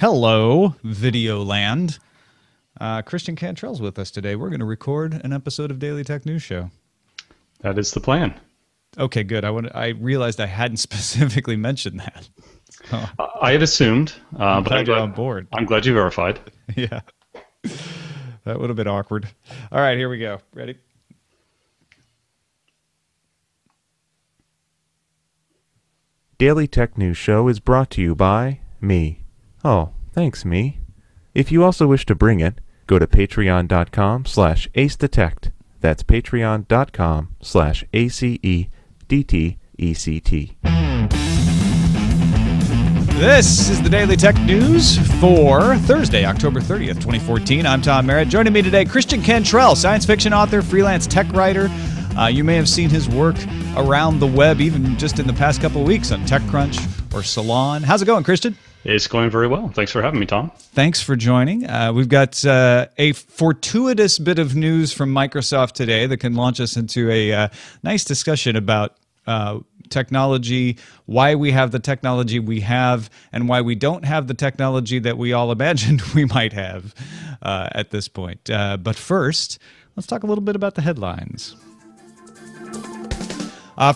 Hello, Videoland. Christian Cantrell's with us today. We're going to record an episode of Daily Tech News Show. That is the plan. Okay, good. I realized I hadn't specifically mentioned that. So, I had assumed, but I'm glad you're on board. I'm glad you verified. Yeah, that would have been awkward. All right, here we go. Ready? Daily Tech News Show is brought to you by me. Oh, thanks, me. If you also wish to bring it, go to patreon.com/acedetect. That's patreon.com/ACEDTECT. This is the Daily Tech News for Thursday, October 30th, 2014. I'm Tom Merritt. Joining me today, Christian Cantrell, science fiction author, freelance tech writer. You may have seen his work around the web, even just in the past couple of weeks on TechCrunch or Salon. How's it going, Christian? It's going very well. Thanks for having me, Tom. Thanks for joining. We've got a fortuitous bit of news from Microsoft today that can launch us into a nice discussion about technology, why we have the technology we have, and why we don't have the technology that we all imagined we might have at this point. But first, let's talk a little bit about the headlines.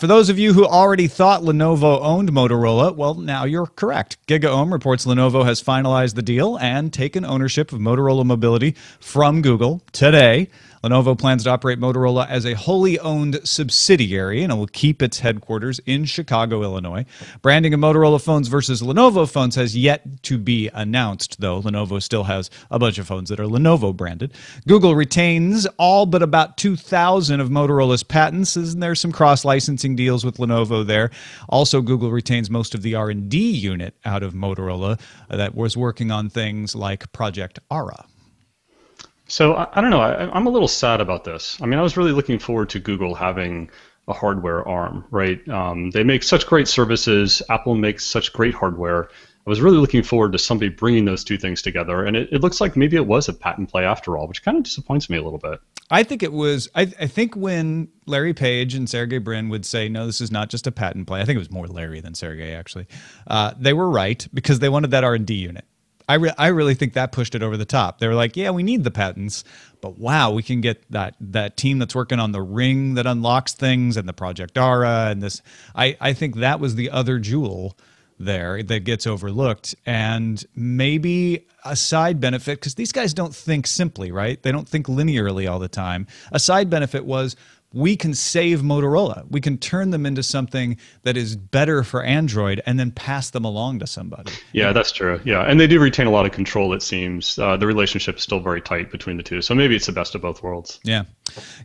For those of you who already thought Lenovo owned Motorola, well, now you're correct. GigaOM reports Lenovo has finalized the deal and taken ownership of Motorola Mobility from Google today. Lenovo plans to operate Motorola as a wholly owned subsidiary, and it will keep its headquarters in Chicago, Illinois. Branding of Motorola phones versus Lenovo phones has yet to be announced, though. Lenovo still has a bunch of phones that are Lenovo branded. Google retains all but about 2,000 of Motorola's patents, and there's some cross-licensing deals with Lenovo there. Also, Google retains most of the R&D unit out of Motorola that was working on things like Project Ara. So I don't know. I'm a little sad about this. I mean, I was really looking forward to Google having a hardware arm, right? They make such great services. Apple makes such great hardware. I was really looking forward to somebody bringing those two things together, and it looks like maybe it was a patent play after all, which kind of disappoints me a little bit. I think it was. I think when Larry Page and Sergey Brin would say, no, this is not just a patent play, I think it was more Larry than Sergey, actually. They were right because they wanted that R&D unit. I really think that pushed it over the top. They were like, yeah, we need the patents, but wow, we can get that team that's working on the Ring that unlocks things and the Project Ara and this. I think that was the other jewel there that gets overlooked, and maybe a side benefit, because these guys don't think simply, right? They don't think linearly all the time. A side benefit was, we can save Motorola. We can turn them into something that is better for Android and then pass them along to somebody. Yeah, that's true. Yeah, and they do retain a lot of control, it seems. The relationship is still very tight between the two, so maybe it's the best of both worlds. Yeah.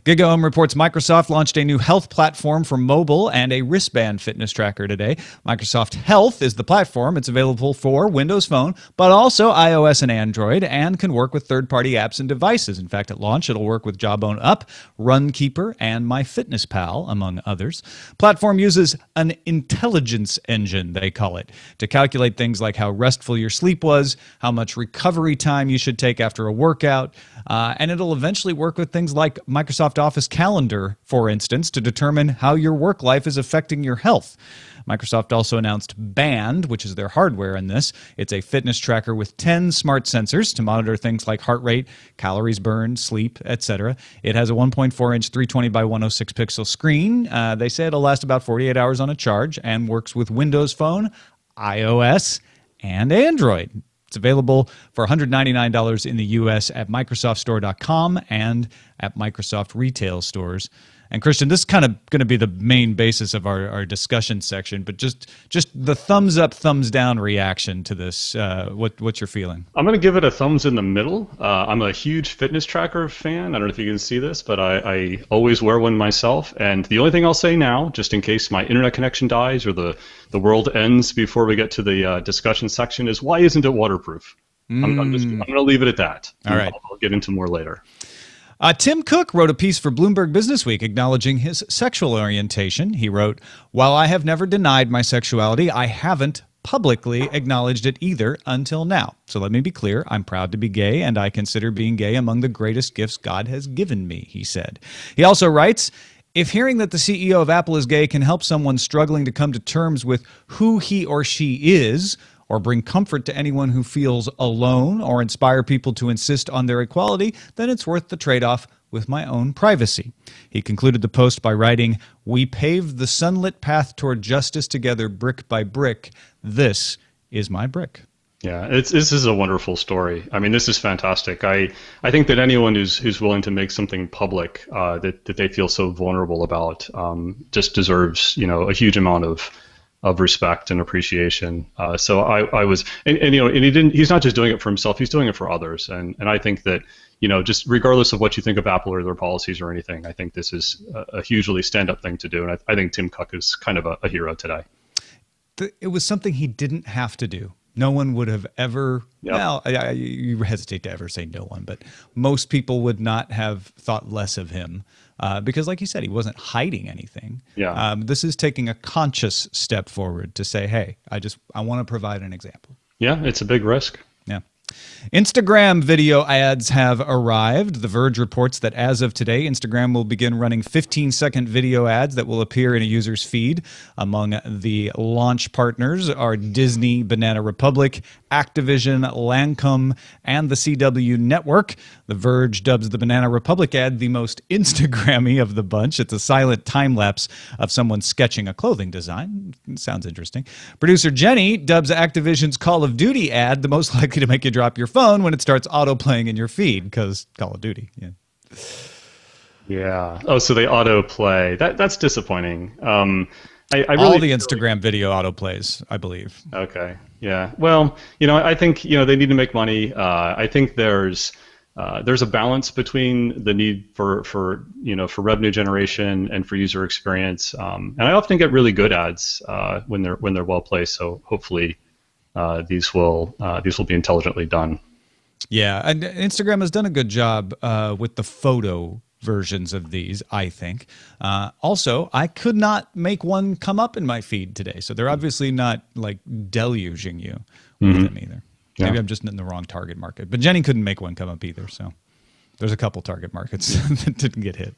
GigaOM reports Microsoft launched a new health platform for mobile and a wristband fitness tracker today. Microsoft Health is the platform. It's available for Windows Phone, but also iOS and Android, and can work with third-party apps and devices. In fact, at launch, it'll work with Jawbone Up, Runkeeper, and MyFitnessPal, among others. Platform uses an intelligence engine, they call it, to calculate things like how restful your sleep was, how much recovery time you should take after a workout, and it'll eventually work with things like Microsoft Office Calendar, for instance, to determine how your work life is affecting your health. Microsoft also announced Band, which is their hardware in this. It's a fitness tracker with 10 smart sensors to monitor things like heart rate, calories burned, sleep, etc. It has a 1.4-inch 320 by 106 pixel screen. They say it'll last about 48 hours on a charge and works with Windows Phone, iOS, and Android. It's available for $199 in the U.S. at MicrosoftStore.com and at Microsoft retail stores. And Christian, this is kind of going to be the main basis of our discussion section, but just the thumbs up, thumbs down reaction to this. What's your feeling? I'm going to give it a thumbs in the middle. I'm a huge fitness tracker fan. I don't know if you can see this, but I always wear one myself. And the only thing I'll say now, just in case my internet connection dies or the world ends before we get to the discussion section, is why isn't it waterproof? I'm going to leave it at that. All right. I'll get into more later. Tim Cook wrote a piece for Bloomberg Businessweek acknowledging his sexual orientation. He wrote, "While I have never denied my sexuality, I haven't publicly acknowledged it either until now. So let me be clear, I'm proud to be gay, and I consider being gay among the greatest gifts God has given me," he said. He also writes, "If hearing that the CEO of Apple is gay can help someone struggling to come to terms with who he or she is, or bring comfort to anyone who feels alone or inspire people to insist on their equality, then it's worth the trade-off with my own privacy. He concluded the post by writing, "We paved the sunlit path toward justice together brick by brick. This is my brick." Yeah, this is a wonderful story. I mean, this is fantastic. I think that anyone who's willing to make something public that they feel so vulnerable about just deserves, a huge amount of respect and appreciation. So I was, and he's not just doing it for himself, he's doing it for others. And I think that, just regardless of what you think of Apple or their policies or anything, I think this is a hugely stand-up thing to do. And I think Tim Cook is kind of a hero today. It was something he didn't have to do. No one would have ever, Yep. well, you hesitate to ever say no one, but most people would not have thought less of him because, like you said, he wasn't hiding anything. Yeah. This is taking a conscious step forward to say, hey, I want to provide an example. Yeah, it's a big risk. Yeah. Instagram video ads have arrived. The Verge reports that as of today, Instagram will begin running 15-second video ads that will appear in a user's feed. Among the launch partners are Disney, Banana Republic, Activision, Lancome, and the CW Network. The Verge dubs the Banana Republic ad the most Instagrammy of the bunch. It's a silent time-lapse of someone sketching a clothing design. Sounds interesting. Producer Jenny dubs Activision's Call of Duty ad the most likely to make you drop your phone when it starts auto-playing in your feed, because Call of Duty. Yeah. Yeah. Oh, so they autoplay. That's disappointing. I really All the Instagram video autoplays, I believe. Okay. Yeah. Well, I think they need to make money. I think there's a balance between the need for revenue generation and for user experience. And I often get really good ads when they're well placed. So hopefully these will be intelligently done. Yeah, and Instagram has done a good job with the photo versions of these, I think. Also, I could not make one come up in my feed today, so they're obviously not like deluging you with them either. Yeah. Maybe I'm just in the wrong target market. But Jenny couldn't make one come up either, so there's a couple target markets that didn't get hit.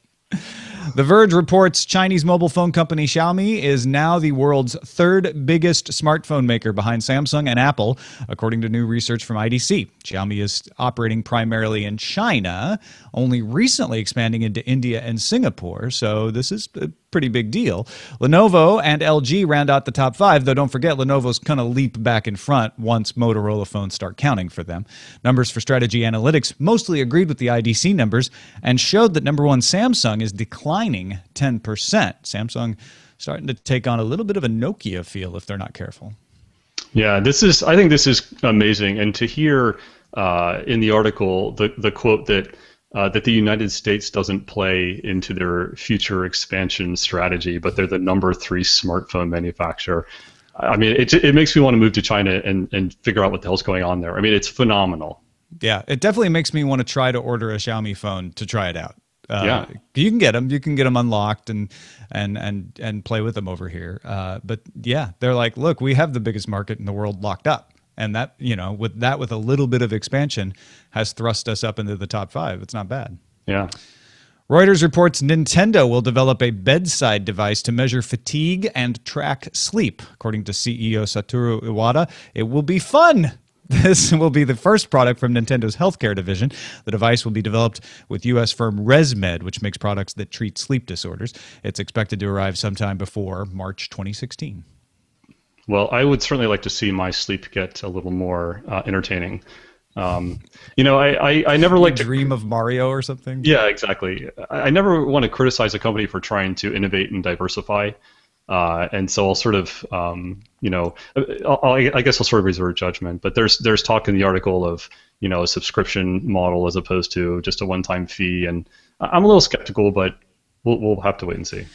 The Verge reports Chinese mobile phone company Xiaomi is now the world's third biggest smartphone maker behind Samsung and Apple, according to new research from IDC. Xiaomi is operating primarily in China, only recently expanding into India and Singapore, so this is a pretty big deal. Lenovo and LG round out the top five, though don't forget Lenovo's kind of leap back in front once Motorola phones start counting for them. Numbers for Strategy Analytics mostly agreed with the IDC numbers and showed that number one Samsung is declining 10%. Samsung starting to take on a little bit of a Nokia feel if they're not careful. Yeah, I think this is amazing. And to hear in the article the quote that the United States doesn't play into their future expansion strategy, but they're the number 3 smartphone manufacturer. I mean, it makes me want to move to China and figure out what the hell's going on there. I mean, it's phenomenal. Yeah, it definitely makes me want to try to order a Xiaomi phone to try it out. Yeah, you can get them. You can get them unlocked and play with them over here. But yeah, they're like, look, we have the biggest market in the world locked up. And that, with a little bit of expansion has thrust us up into the top 5. It's not bad. Yeah. Reuters reports Nintendo will develop a bedside device to measure fatigue and track sleep. According to CEO Satoru Iwata, it will be fun. This will be the first product from Nintendo's healthcare division. The device will be developed with U.S. firm ResMed, which makes products that treat sleep disorders. It's expected to arrive sometime before March 2016. Well, I would certainly like to see my sleep get a little more entertaining. I never like to dream of Mario or something. Yeah, exactly. I never want to criticize a company for trying to innovate and diversify. And so I'll sort of, I guess I'll sort of reserve judgment. But there's talk in the article of, a subscription model as opposed to just a one-time fee. And I'm a little skeptical, but we'll have to wait and see.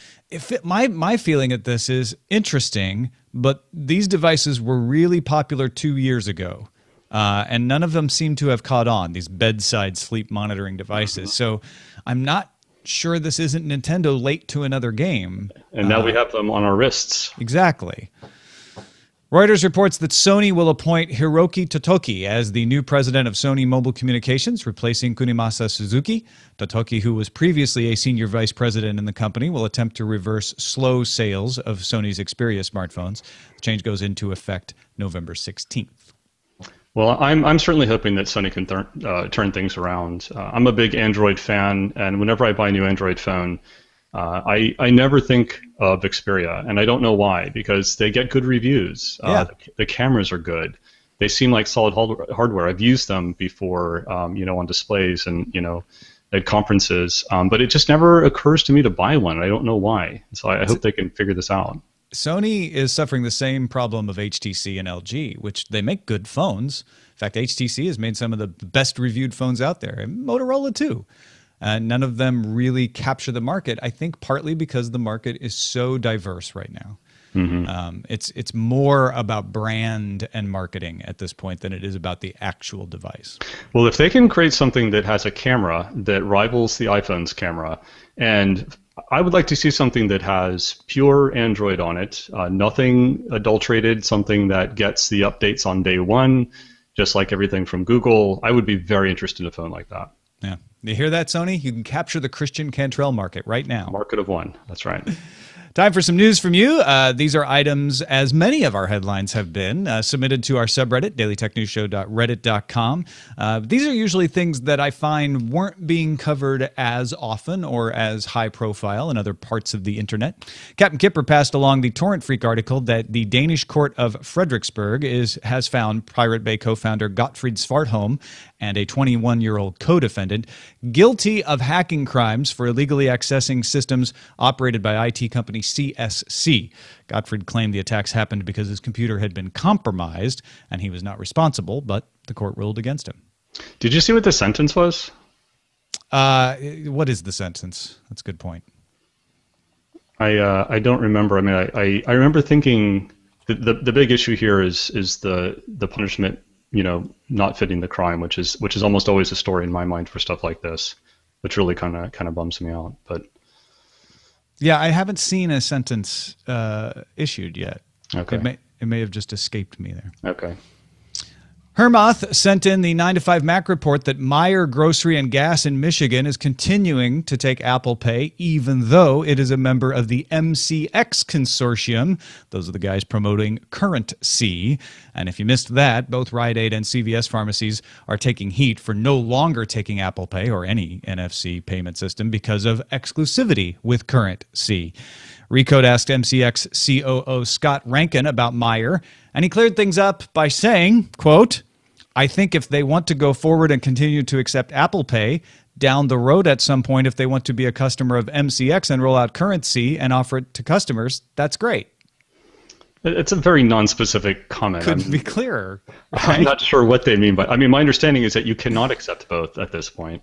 My feeling at this is interesting, but these devices were really popular 2 years ago. And none of them seem to have caught on, these bedside sleep monitoring devices. So I'm not sure this isn't Nintendo late to another game. And now we have them on our wrists. Exactly. Reuters reports that Sony will appoint Hiroki Totoki as the new president of Sony Mobile Communications, replacing Kunimasa Suzuki. Totoki, who was previously a senior vice president in the company, will attempt to reverse slow sales of Sony's Xperia smartphones. The change goes into effect November 16th. Well, I'm certainly hoping that Sony can turn things around. I'm a big Android fan, and whenever I buy a new Android phone, I never think of Xperia, and I don't know why, because they get good reviews. The cameras are good. They seem like solid hardware. I've used them before, on displays and, at conferences, but it just never occurs to me to buy one. I don't know why. So I hope they can figure this out. Sony is suffering the same problem of HTC and LG, which they make good phones. In fact, HTC has made some of the best reviewed phones out there, and Motorola too. None of them really capture the market, I think partly because the market is so diverse right now. Mm-hmm. It's more about brand and marketing at this point than it is about the actual device. Well, if they can create something that has a camera that rivals the iPhone's camera, and I would like to see something that has pure Android on it, nothing adulterated, something that gets the updates on day one, just like everything from Google. I would be very interested in a phone like that. Yeah. You hear that, Sony? You can capture the Christian Cantrell market right now. Market of one. That's right. Time for some news from you. These are items, as many of our headlines have been, submitted to our subreddit, dailytechnewsshow.reddit.com. These are usually things that I find weren't being covered as often or as high profile in other parts of the internet. Captain Kipper passed along the Torrent Freak article that the Danish court of Frederiksberg has found Pirate Bay co-founder Gottfried Svartholm and a 21-year-old co-defendant guilty of hacking crimes for illegally accessing systems operated by IT company CSC. Gottfried claimed the attacks happened because his computer had been compromised and he was not responsible, but the court ruled against him. Did you see what the sentence was? What is the sentence? That's a good point. I don't remember. I mean, I remember thinking the big issue here is the punishment, not fitting the crime, which is almost always a story in my mind for stuff like this, which really kind of bums me out. But yeah, I haven't seen a sentence issued yet. Okay. It may have just escaped me there. Okay. Hermoth sent in the 9to5 Mac report that Meijer Grocery and Gas in Michigan is continuing to take Apple Pay, even though it is a member of the MCX consortium. Those are the guys promoting Current C. And if you missed that, both Rite Aid and CVS pharmacies are taking heat for no longer taking Apple Pay or any NFC payment system because of exclusivity with Current C. Recode asked MCX COO Scott Rankin about Meijer, and he cleared things up by saying, quote, I think if they want to go forward and continue to accept Apple Pay down the road at some point, if they want to be a customer of MCX and roll out currency and offer it to customers, that's great. It's a very non-specific comment. Couldn't be clearer. Right? I'm not sure what they mean, but I mean, my understanding is that you cannot accept both at this point.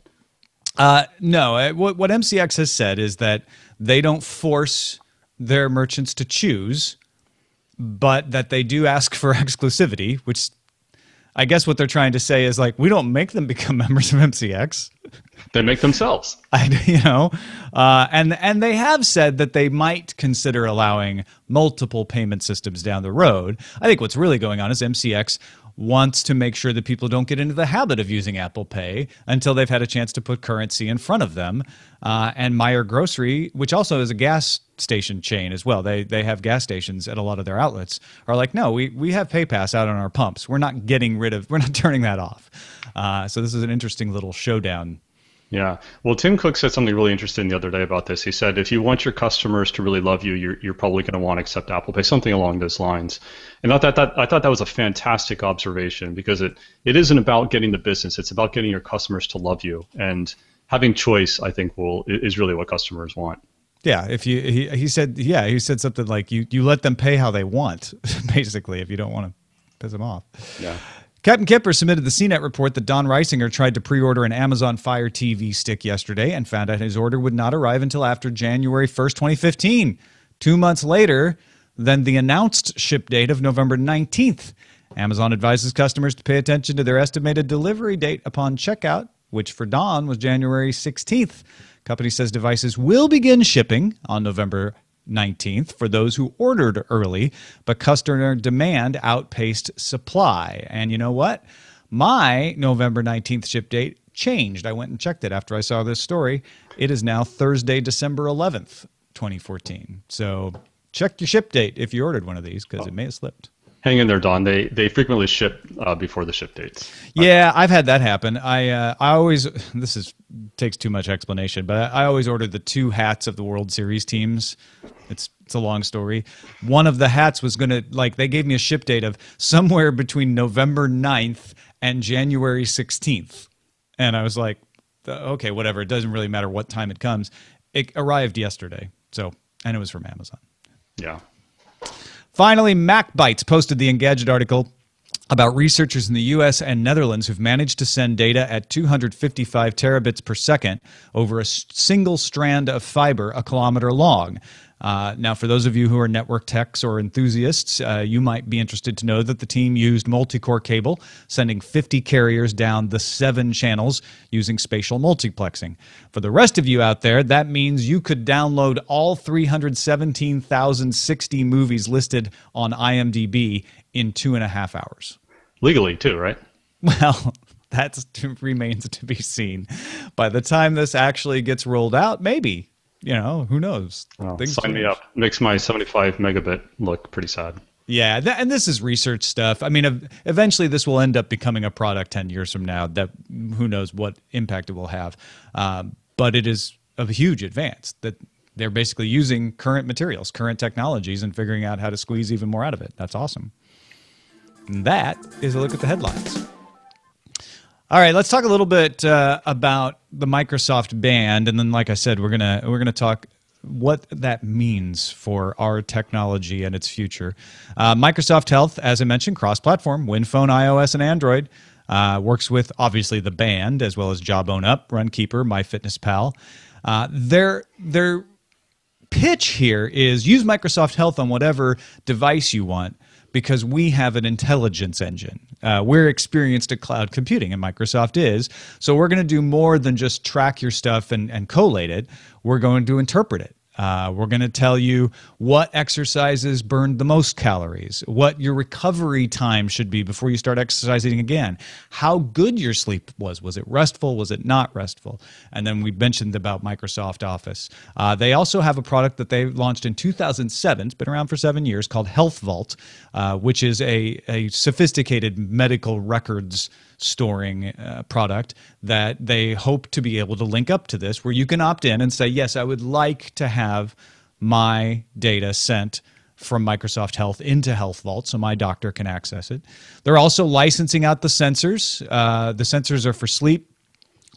No, what MCX has said is that they don't force their merchants to choose, but that they do ask for exclusivity, which I guess what they're trying to say is like, we don't make them become members of MCX. They make themselves. And they have said that they might consider allowing multiple payment systems down the road. I think what's really going on is MCX wants to make sure that people don't get into the habit of using Apple Pay until they've had a chance to put currency in front of them. And Meijer Grocery, which also is a gas station chain as well, they have gas stations at a lot of their outlets, are like, no, we have PayPass out on our pumps. We're not turning that off. So this is an interesting little showdown. Yeah. Well, Tim Cook said something really interesting the other day about this. He said, if you want your customers to really love you, you're probably going to want to accept Apple Pay, something along those lines. And I thought that was a fantastic observation, because it isn't about getting the business. It's about getting your customers to love you. And having choice, I think, is really what customers want. Yeah, he said something like you let them pay how they want, basically, if you don't want to piss them off. Yeah. Captain Kipper submitted the CNET report that Don Reisinger tried to pre-order an Amazon Fire TV stick yesterday and found out his order would not arrive until after January 1st, 2015, 2 months later than the announced ship date of November 19th. Amazon advises customers to pay attention to their estimated delivery date upon checkout, which for Don was January 16th. Company says devices will begin shipping on November 19th for those who ordered early, but customer demand outpaced supply. And you know what? My November 19th ship date changed. I went and checked it after I saw this story. It is now Thursday, December 11th, 2014. So check your ship date if you ordered one of these, because it may have slipped. Hang in there, Don. They frequently ship before the ship dates. Yeah, I've had that happen. I always, takes too much explanation, but I always ordered the 2 hats of the World Series teams. It's a long story. One of the hats was going to, they gave me a ship date of somewhere between November 9th and January 16th. And I was like, okay, whatever. It doesn't really matter what time it comes. It arrived yesterday. And it was from Amazon. Yeah. Finally, MacBytes posted the Engadget article about researchers in the U.S. and Netherlands who've managed to send data at 255 terabits per second over a single strand of fiber a kilometer long. Now, for those of you who are network techs or enthusiasts, you might be interested to know that the team used multi-core cable, sending 50 carriers down the 7 channels using spatial multiplexing. For the rest of you out there, that means you could download all 317,060 movies listed on IMDb in 2.5 hours. Legally, too, right? Well, that remains to be seen. By the time this actually gets rolled out, maybe. Who knows? Well, sign me up. Makes my 75 megabit look pretty sad. Yeah, and this is research stuff. I mean, eventually this will end up becoming a product 10 years from now that who knows what impact it will have. But it is a huge advance that they're basically using current materials, current technologies, and figuring out how to squeeze even more out of it. That's awesome. And that is a look at the headlines. All right, let's talk a little bit about the Microsoft band, and then, like I said, we're gonna talk what that means for our technology and its future. Microsoft Health, as I mentioned, cross-platform, Win Phone, iOS, and Android. Works with obviously the band as well as Jawbone Up, Runkeeper, MyFitnessPal. Their pitch here is use Microsoft Health on whatever device you want, because we have an intelligence engine. We're experienced at cloud computing, and Microsoft is. So we're going to do more than just track your stuff and collate it. We're going to interpret it. We're going to tell you what exercises burned the most calories, what your recovery time should be before you start exercising again, how good your sleep was. Was it restful? Was it not restful? And then we mentioned about Microsoft Office. They also have a product that they launched in 2007. It's been around for 7 years, called Health Vault, which is a sophisticated medical records storing product that they hope to be able to link up to this, where you can opt in and say, yes, I would like to have my data sent from Microsoft Health into Health Vault so my doctor can access it. They're also licensing out the sensors. The sensors are for sleep,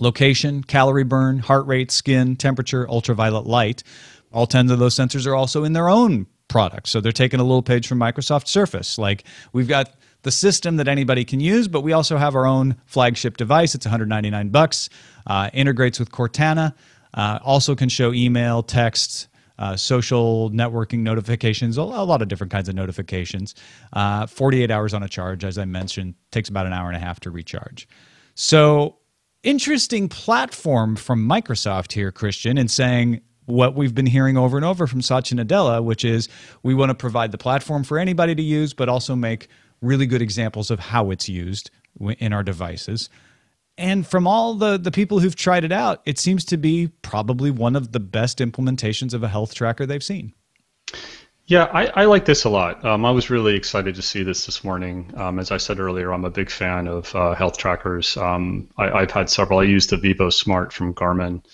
location, calorie burn, heart rate, skin, temperature, ultraviolet light. All 10 of those sensors are also in their own products. So they're taking a little page from Microsoft Surface. Like, we've got the system that anybody can use, but we also have our own flagship device. It's $199, integrates with Cortana, also can show email, text, social networking notifications, a lot of different kinds of notifications. 48 hours on a charge, as I mentioned, takes about an hour and a half to recharge. So interesting platform from Microsoft here, Christian, in saying what we've been hearing over and over from Satya Nadella, which is we want to provide the platform for anybody to use, but also make really good examples of how it's used in our devices. And from all the people who've tried it out, it seems to be probably one of the best implementations of a health tracker they've seen. Yeah, I like this a lot. I was really excited to see this morning. As I said earlier, I'm a big fan of health trackers. I've had several. I used the Vivo Smart from Garmin.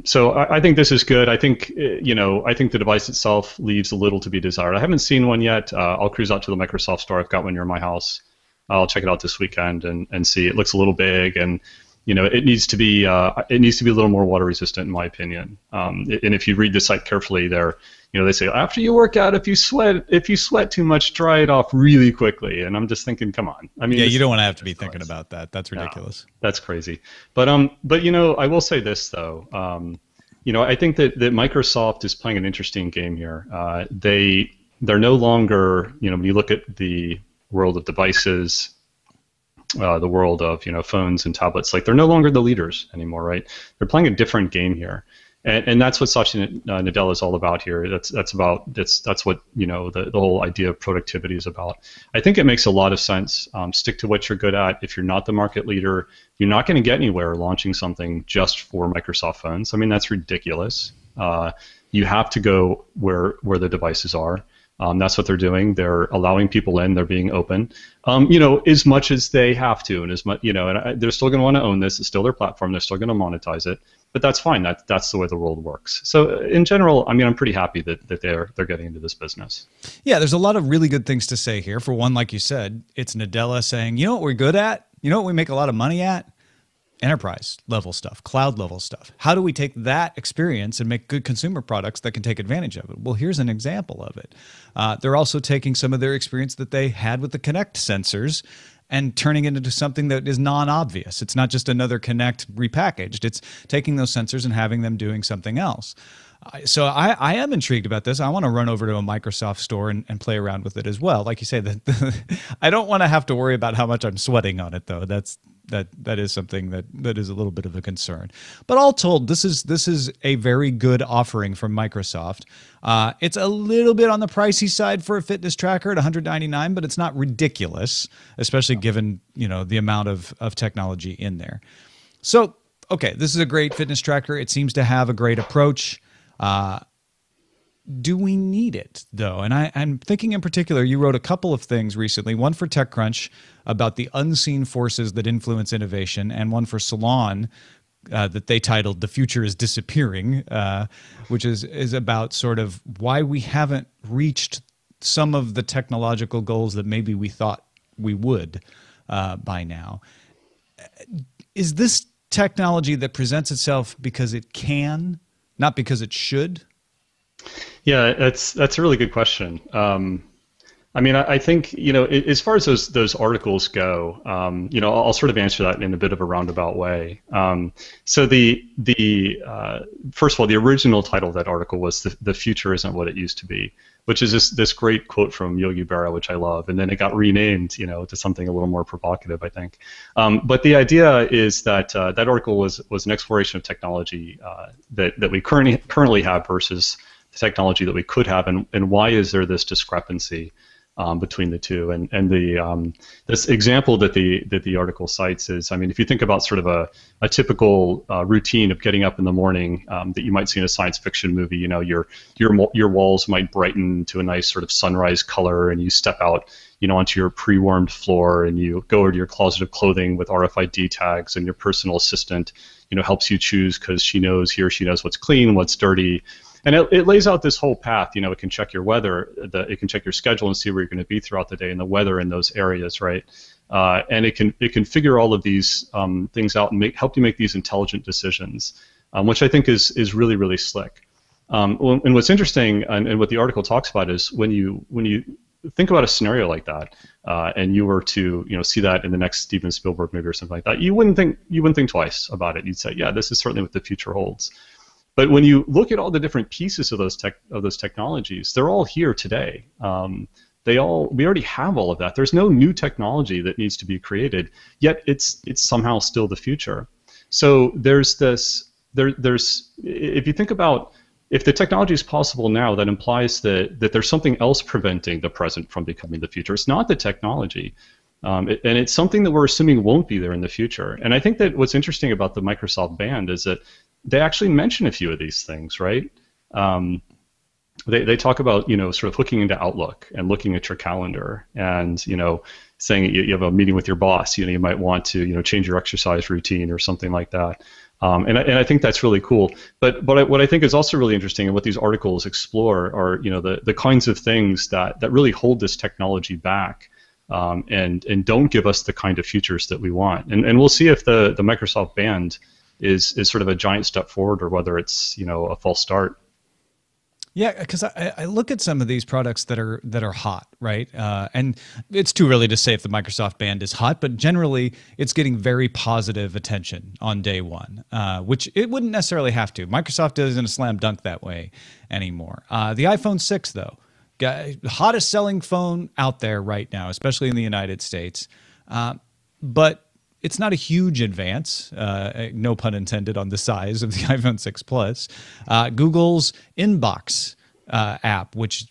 So I think this is good. I think I think the device itself leaves a little to be desired. I haven't seen one yet. I'll cruise out to the Microsoft store. I've got one near my house. I'll check it out this weekend and see. It looks a little big, and it needs to be a little more water resistant, in my opinion. And if you read the site carefully, there, they say after you work out, if you sweat too much, dry it off really quickly. And I'm just thinking, come on. I mean, yeah, you don't want to have to be thinking about that. That's ridiculous. No, that's crazy. But I will say this though. I think that Microsoft is playing an interesting game here. They're no longer, when you look at the world of devices, the world of phones and tablets, like they're no longer the leaders anymore, right? They're playing a different game here. And that's what Satya Nadella is all about here. That's what the whole idea of productivity is about. I think it makes a lot of sense. Stick to what you're good at. If you're not the market leader, you're not going to get anywhere launching something just for Microsoft phones. I mean, that's ridiculous. You have to go where the devices are. That's what they're doing. They're allowing people in. They're being open, as much as they have to, and as much, they're still going to want to own this. It's still their platform. They're still going to monetize it, but that's fine. That's the way the world works. So in general, I mean, I'm pretty happy that they're getting into this business. Yeah, there's a lot of really good things to say here. For one, like you said, it's Nadella saying, you know what we're good at? You know what we make a lot of money at? Enterprise level stuff, cloud level stuff. How do we take that experience and make good consumer products that can take advantage of it? Well, here's an example of it. They're also taking some of their experience that they had with the Kinect sensors and turning it into something that is non-obvious. It's not just another Kinect repackaged. It's taking those sensors and having them doing something else. So I am intrigued about this. I want to run over to a Microsoft store and play around with it as well. Like you say, I don't want to have to worry about how much I'm sweating on it, though. That is something that is a little bit of a concern. But all told, this is a very good offering from Microsoft. It's a little bit on the pricey side for a fitness tracker at $199, but it's not ridiculous, especially given the amount of technology in there. So, okay, this is a great fitness tracker. It seems to have a great approach. Do we need it, though? And I'm thinking in particular, you wrote a couple of things recently, one for TechCrunch about the unseen forces that influence innovation, and one for Salon that they titled The Future is Disappearing, which is about sort of why we haven't reached some of the technological goals that maybe we thought we would by now. Is this technology that presents itself because it can, not because it should? Yeah, that's a really good question. I mean, I think as far as those articles go, I'll sort of answer that in a bit of a roundabout way. So first of all, the original title of that article was "The Future Isn't What It Used to Be," which is this great quote from Yogi Berra, which I love, and then it got renamed, to something a little more provocative, I think. But the idea is that that article was an exploration of technology that we currently have versus the technology that we could have, and why is there this discrepancy between the two? And the this example that the article cites is, I mean, if you think about sort of a typical routine of getting up in the morning that you might see in a science fiction movie, your walls might brighten to a nice sort of sunrise color, and you step out onto your pre-warmed floor, and you go over to your closet of clothing with RFID tags, and your personal assistant helps you choose because he or she knows what's clean, what's dirty. And it lays out this whole path. It can check your weather, it can check your schedule and see where you're going to be throughout the day and the weather in those areas, right? And it can figure all of these things out and help you make these intelligent decisions, which I think is really, really slick. And what's interesting, and what the article talks about, is when you think about a scenario like that, and you were to see that in the next Steven Spielberg movie or something like that, you wouldn't think twice about it. You'd say, yeah, this is certainly what the future holds. But when you look at all the different pieces of those technologies, they're all here today. We already have all of that. There's no new technology that needs to be created, yet it's somehow still the future. So there's if you think about, if the technology is possible now, that implies that there's something else preventing the present from becoming the future. It's not the technology. And it's something that we're assuming won't be there in the future. And I think that what's interesting about the Microsoft Band is that they actually mention a few of these things, right? They talk about, sort of hooking into Outlook and looking at your calendar, and, saying you have a meeting with your boss, you might want to, change your exercise routine or something like that. And I think that's really cool. But what I think is also really interesting, and what these articles explore, are, the kinds of things that really hold this technology back. And don't give us the kind of futures that we want. And we'll see if the Microsoft Band is sort of a giant step forward, or whether it's a false start. Yeah, because I look at some of these products that are hot, right? And it's too early to say if the Microsoft Band is hot, but generally it's getting very positive attention on day one, which it wouldn't necessarily have to. Microsoft isn't a slam dunk that way anymore. The iPhone 6, though, hottest selling phone out there right now, especially in the United States. But it's not a huge advance, no pun intended on the size of the iPhone 6 Plus. Google's Inbox app, which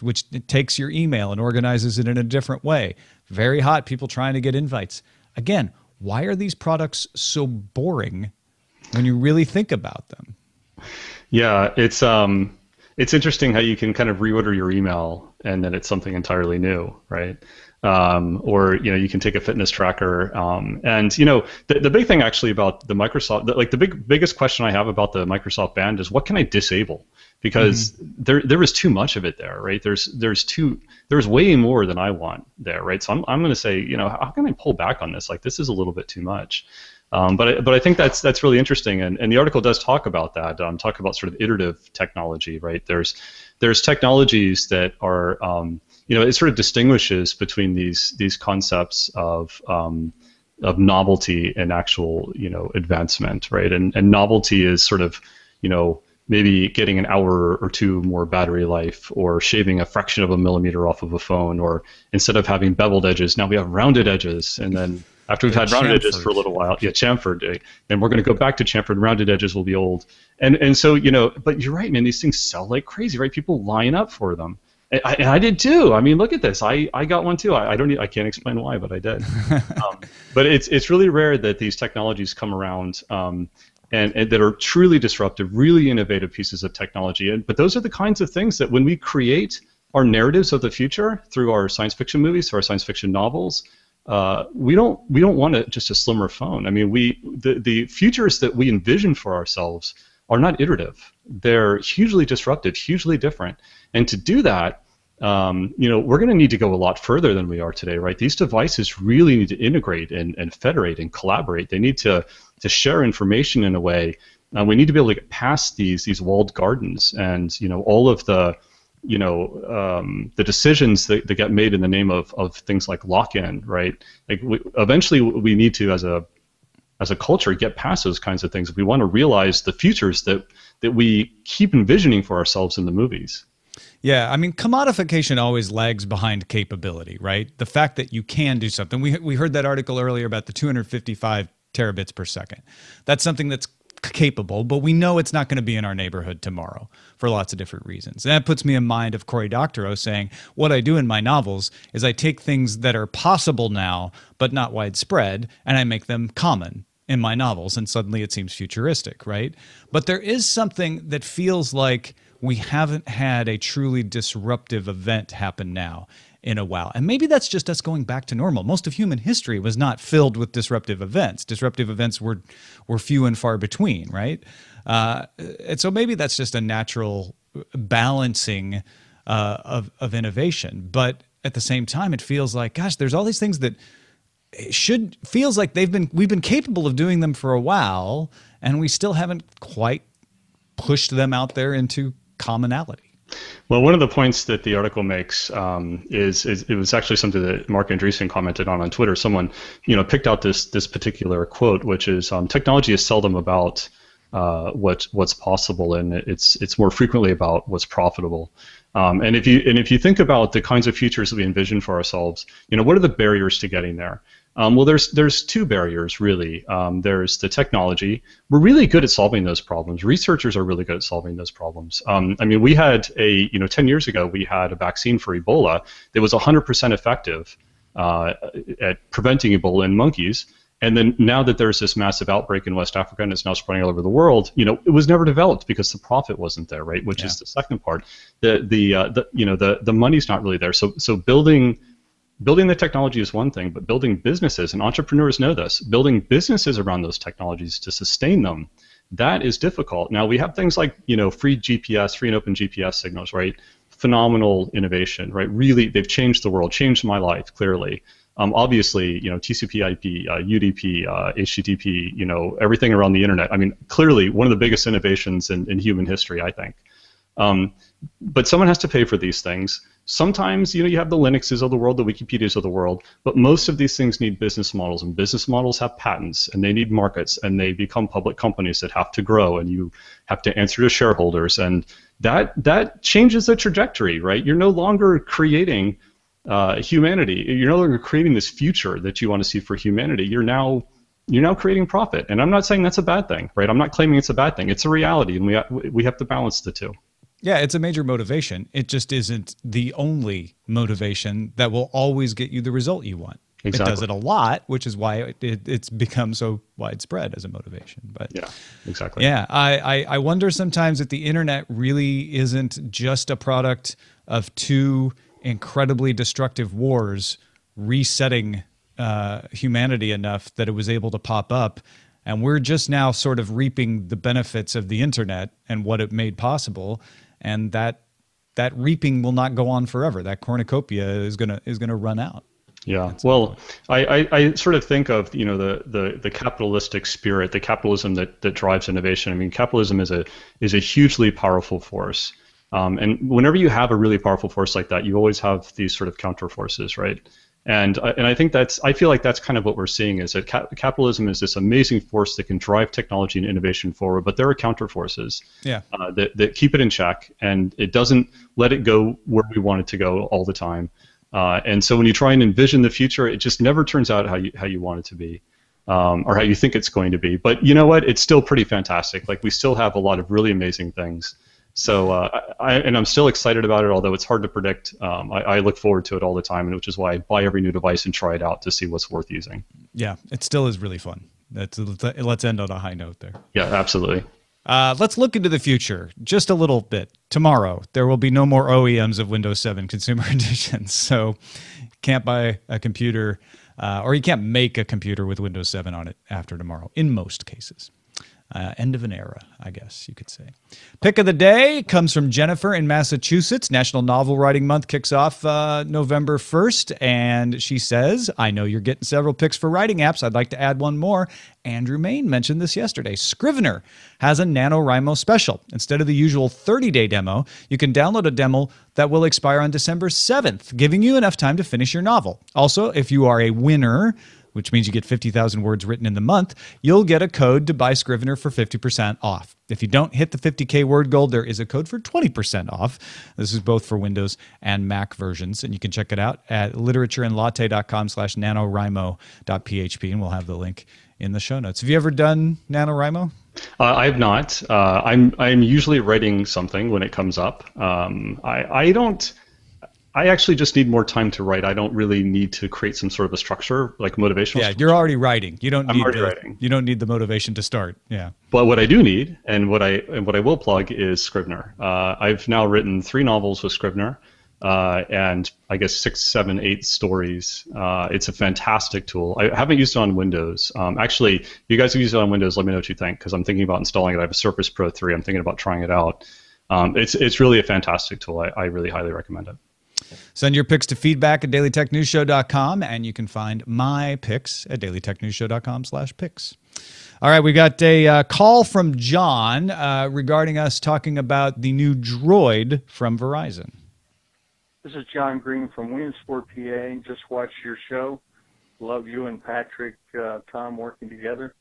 takes your email and organizes it in a different way. Very hot. People trying to get invites. Again, why are these products so boring when you really think about them? Yeah, it's interesting how you can kind of reorder your email and then it's something entirely new, right? Or you can take a fitness tracker, and the big thing actually about the Microsoft, like the biggest question I have about the Microsoft Band is what can I disable? Because there is too much of it there, right? There's way more than I want there, right? So I'm going to say, how can I pull back on this? Like this is a little bit too much. But I think that's really interesting, and the article does talk about that. Talk about sort of iterative technology, right? There's technologies that are it sort of distinguishes between these concepts of novelty and actual advancement, right? And novelty is sort of maybe getting an hour or two more battery life, or shaving a fraction of a millimeter off of a phone, or instead of having beveled edges, now we have rounded edges, and then after we've had rounded edges for a little while, chamfered, and we're going to go back to chamfered. Rounded edges will be old, and so but you're right, man. These things sell like crazy, right? People line up for them, and I did too. I mean, look at this. I got one too. I can't explain why, but I did. But it's really rare that these technologies come around, and that are truly disruptive, really innovative pieces of technology. But those are the kinds of things that when we create our narratives of the future through our science fiction movies, through our science fiction novels. We don't want just a slimmer phone. I mean, the futures that we envision for ourselves are not iterative. They're hugely disruptive, hugely different. And to do that, we're going to need to go a lot further than we are today, right? These devices really need to integrate and federate and collaborate. They need to share information in a way. We need to be able to get past these walled gardens and all of the the decisions that get made in the name of things like lock-in, right? Like eventually we need to, as a culture, get past those kinds of things. We want to realize the futures that we keep envisioning for ourselves in the movies. Yeah, I mean, commodification always lags behind capability, right? The fact that you can do something. We heard that article earlier about the 255 terabits per second. That's something that's capable, but we know it's not going to be in our neighborhood tomorrow for lots of different reasons. And that puts me in mind of Cory Doctorow saying, what I do in my novels is I take things that are possible now, but not widespread, and I make them common in my novels, and suddenly it seems futuristic, right? But there is something that feels like we haven't had a truly disruptive event happen now in a while. And maybe that's just us going back to normal. Most of human history was not filled with disruptive events. Disruptive events were few and far between, right? And so maybe that's just a natural balancing of innovation. But at the same time, it feels like, gosh, there's all these things that feels like we've been capable of doing them for a while, and we still haven't quite pushed them out there into commonality. Well, one of the points that the article makes is it was actually something that Mark Andreessen commented on Twitter. Someone picked out this particular quote, which is technology is seldom about what's possible, and it's more frequently about what's profitable. And if you think about the kinds of futures that we envision for ourselves, what are the barriers to getting there? Well, there's two barriers really. There's the technology. We're really good at solving those problems. Researchers are really good at solving those problems. I mean, we had 10 years ago, we had a vaccine for Ebola that was 100% effective at preventing Ebola in monkeys. And then now that there's this massive outbreak in West Africa and it's now spreading all over the world, it was never developed because the profit wasn't there, right? Which is the second part. The money's not really there. So building the technology is one thing, but building businesses, and entrepreneurs know this, building businesses around those technologies to sustain them, that is difficult. Now we have things like free GPS, free and open GPS signals, right? Phenomenal innovation, right? Really, they've changed the world, changed my life clearly. Obviously, TCP/IP, UDP, HTTP, everything around the internet. I mean, clearly one of the biggest innovations in human history, I think. But someone has to pay for these things. Sometimes, you have the Linuxes of the world, the Wikipedias of the world, but most of these things need business models, and business models have patents, and they need markets, and they become public companies that have to grow, and you have to answer to shareholders, and that changes the trajectory, right? You're no longer creating humanity. You're no longer creating this future that you want to see for humanity. You're now you're now creating profit. And I'm not saying that's a bad thing, right? I'm not claiming it's a bad thing. It's a reality, and we have to balance the two. Yeah, it's a major motivation. It just isn't the only motivation that will always get you the result you want. Exactly. It does it a lot, which is why it's become so widespread as a motivation. But yeah, exactly. Yeah, I wonder sometimes if the internet really isn't just a product of two incredibly destructive wars resetting humanity enough that it was able to pop up. And we're just now sort of reaping the benefits of the internet and what it made possible. And that reaping will not go on forever. That cornucopia is gonna run out. Yeah. Well, I sort of think of, the capitalistic spirit, the capitalism that drives innovation. I mean, capitalism is a hugely powerful force. And whenever you have a really powerful force like that, you always have these sort of counter forces, right? And I think I feel like that's kind of what we're seeing, is that capitalism is this amazing force that can drive technology and innovation forward, but there are counter forces that keep it in check, and it doesn't let it go where we want it to go all the time. And so when you try and envision the future, it just never turns out how you want it to be, or how you think it's going to be. But you know what? It's still pretty fantastic. Like, we still have a lot of really amazing things. So I'm still excited about it, although it's hard to predict. I look forward to it all the time, which is why I buy every new device and try it out to see what's worth using. Yeah, it still is really fun. Let's end on a high note there. Yeah, absolutely. Let's look into the future just a little bit. Tomorrow, there will be no more OEMs of Windows 7 Consumer Editions, so you can't buy a computer, or you can't make a computer with Windows 7 on it after tomorrow, in most cases. End of an era, I guess you could say. Pick of the day comes from Jennifer in Massachusetts. National Novel Writing Month kicks off November 1st, and she says, I know you're getting several picks for writing apps. I'd like to add one more. Andrew Main mentioned this yesterday. Scrivener has a NaNoWriMo special. Instead of the usual 30-day demo, you can download a demo that will expire on December 7th, giving you enough time to finish your novel. Also, if you are a winner, which means you get 50,000 words written in the month, you'll get a code to buy Scrivener for 50% off. If you don't hit the 50K word goal, there is a code for 20% off. This is both for Windows and Mac versions, and you can check it out at literatureandlatte.com/nanowrimo.php, and we'll have the link in the show notes. Have you ever done NaNoWriMo? I have not. I'm usually writing something when it comes up. I actually just need more time to write. I don't really need to create some sort of a structure, like motivational. Yeah, you're already writing. You don't need writing. You don't need the motivation to start. Yeah. But what I do need, and what I will plug, is Scrivener. I've now written 3 novels with Scrivener, and I guess 6, 7, 8 stories. It's a fantastic tool. I haven't used it on Windows. Actually, if you guys have used it on Windows, let me know what you think, because I'm thinking about installing it. I have a Surface Pro 3. I'm thinking about trying it out. It's really a fantastic tool. I really highly recommend it. Send your picks to feedback@dailytechnewsshow.com, and you can find my picks at dailytechnewsshow.com/picks. All right, we got a call from John regarding us talking about the new Droid from Verizon. This is John Green from Williamsport, PA. Just watched your show. Love you and Patrick, Tom working together.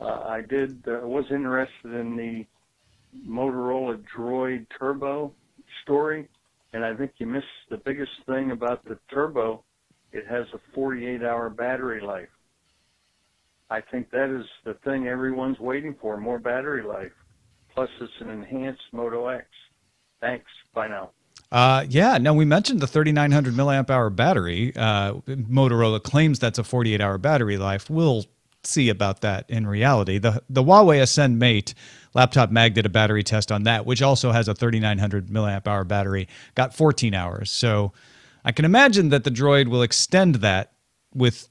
I was interested in the Motorola Droid Turbo story. And I think you missed the biggest thing about the Turbo. It has a 48-hour battery life. I think that is the thing everyone's waiting for, more battery life. Plus, it's an enhanced Moto X. Thanks. Bye now. Yeah, no, we mentioned the 3,900 milliamp hour battery. Motorola claims that's a 48-hour battery life. We'll see about that in reality. The Huawei Ascend Mate Laptop Mag did a battery test on that, which also has a 3,900 milliamp hour battery, got 14 hours. So I can imagine that the Droid will extend that with,